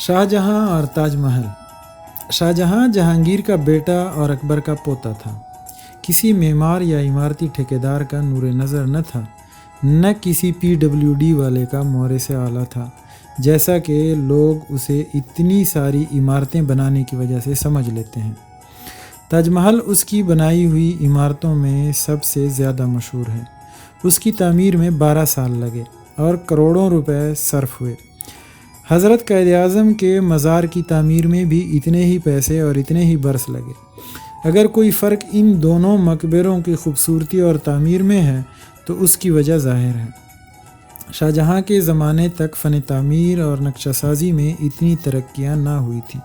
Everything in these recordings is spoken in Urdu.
شاہ جہاں اور تاج محل۔ شاہ جہاں جہانگیر کا بیٹا اور اکبر کا پوتا تھا۔ کسی معمار یا عمارتی ٹھیکیدار کا نور نظر نہ تھا، نہ کسی PWD والے کا مورث اعلیٰ تھا، جیسا کہ لوگ اسے اتنی ساری عمارتیں بنانے کی وجہ سے سمجھ لیتے ہیں۔ تاج محل اس کی بنائی ہوئی عمارتوں میں سب سے زیادہ مشہور ہے۔ اس کی تعمیر میں 12 سال لگے اور کروڑوں روپے صرف ہوئے۔ حضرت قائد اعظم کے مزار کی تعمیر میں بھی اتنے ہی پیسے اور اتنے ہی برس لگے۔ اگر کوئی فرق ان دونوں مقبروں کی خوبصورتی اور تعمیر میں ہے تو اس کی وجہ ظاہر ہے۔ شاہ جہاں کے زمانے تک فن تعمیر اور نقشہ سازی میں اتنی ترقیاں نہ ہوئی تھیں۔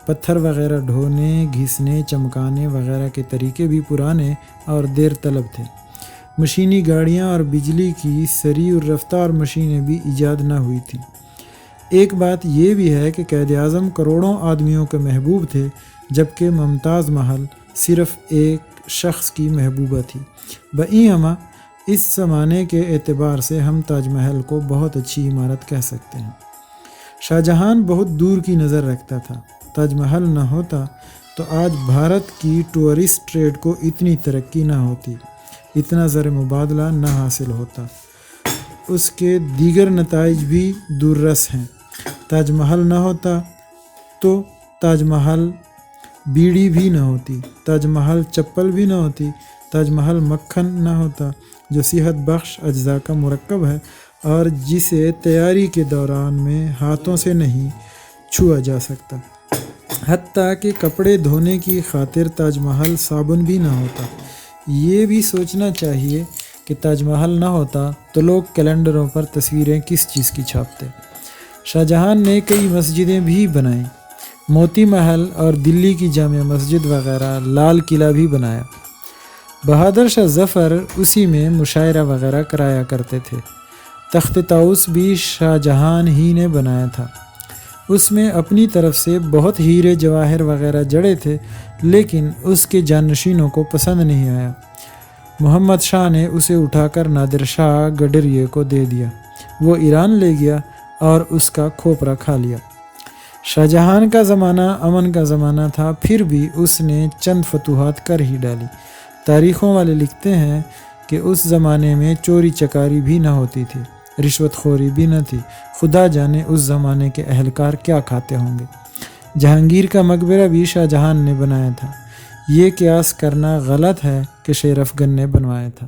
پتھر وغیرہ ڈھونے، گھسنے، چمکانے وغیرہ کے طریقے بھی پرانے اور دیر طلب تھے۔ مشینی گاڑیاں اور بجلی کی سریع الرفتار مشینیں بھی ایجاد نہ ہوئی تھیں۔ ایک بات یہ بھی ہے کہ قائد اعظم کروڑوں آدمیوں کے محبوب تھے، جبکہ ممتاز محل صرف ایک شخص کی محبوبہ تھی۔ بہی ہمہ اس زمانے کے اعتبار سے ہم تاج محل کو بہت اچھی عمارت کہہ سکتے ہیں۔ شاہ جہاں بہت دور کی نظر رکھتا تھا۔ تاج محل نہ ہوتا تو آج بھارت کی ٹورسٹ ٹریڈ کو اتنی ترقی نہ ہوتی، اتنا زر مبادلہ نہ حاصل ہوتا۔ اس کے دیگر نتائج بھی دور رس ہیں۔ تاج محل نہ ہوتا تو تاج محل بیڑی بھی نہ ہوتی، تاج محل چپل بھی نہ ہوتی، تاج محل مکھن نہ ہوتا جو صحت بخش اجزاء کا مرکب ہے اور جسے تیاری کے دوران میں ہاتھوں سے نہیں چھوا جا سکتا۔ حتیٰ کہ کپڑے دھونے کی خاطر تاج محل صابن بھی نہ ہوتا۔ یہ بھی سوچنا چاہیے کہ تاج محل نہ ہوتا تو لوگ کیلنڈروں پر تصویریں کس چیز کی چھاپتے۔ شاہ جہاں نے کئی مسجدیں بھی بنائیں، موتی محل اور دلی کی جامع مسجد وغیرہ، لال قلعہ بھی بنایا۔ بہادر شاہ ظفر اسی میں مشاعرہ وغیرہ کرایا کرتے تھے۔ تخت طاؤس بھی شاہ جہاں ہی نے بنایا تھا۔ اس میں اپنی طرف سے بہت ہیرے جواہر وغیرہ جڑے تھے، لیکن اس کے جانشینوں کو پسند نہیں آیا۔ محمد شاہ نے اسے اٹھا کر نادر شاہ گڈریے کو دے دیا۔ وہ ایران لے گیا اور اس کا کھوپرا کھا لیا۔ شاہ جہاں کا زمانہ امن کا زمانہ تھا، پھر بھی اس نے چند فتوحات کر ہی ڈالی۔ تاریخوں والے لکھتے ہیں کہ اس زمانے میں چوری چکاری بھی نہ ہوتی تھی، رشوت خوری بھی نہ تھی۔ خدا جانے اس زمانے کے اہلکار کیا کھاتے ہوں گے۔ جہانگیر کا مقبرہ بھی شاہ جہاں نے بنایا تھا۔ یہ قیاس کرنا غلط ہے کہ شیر افگن نے بنوایا تھا۔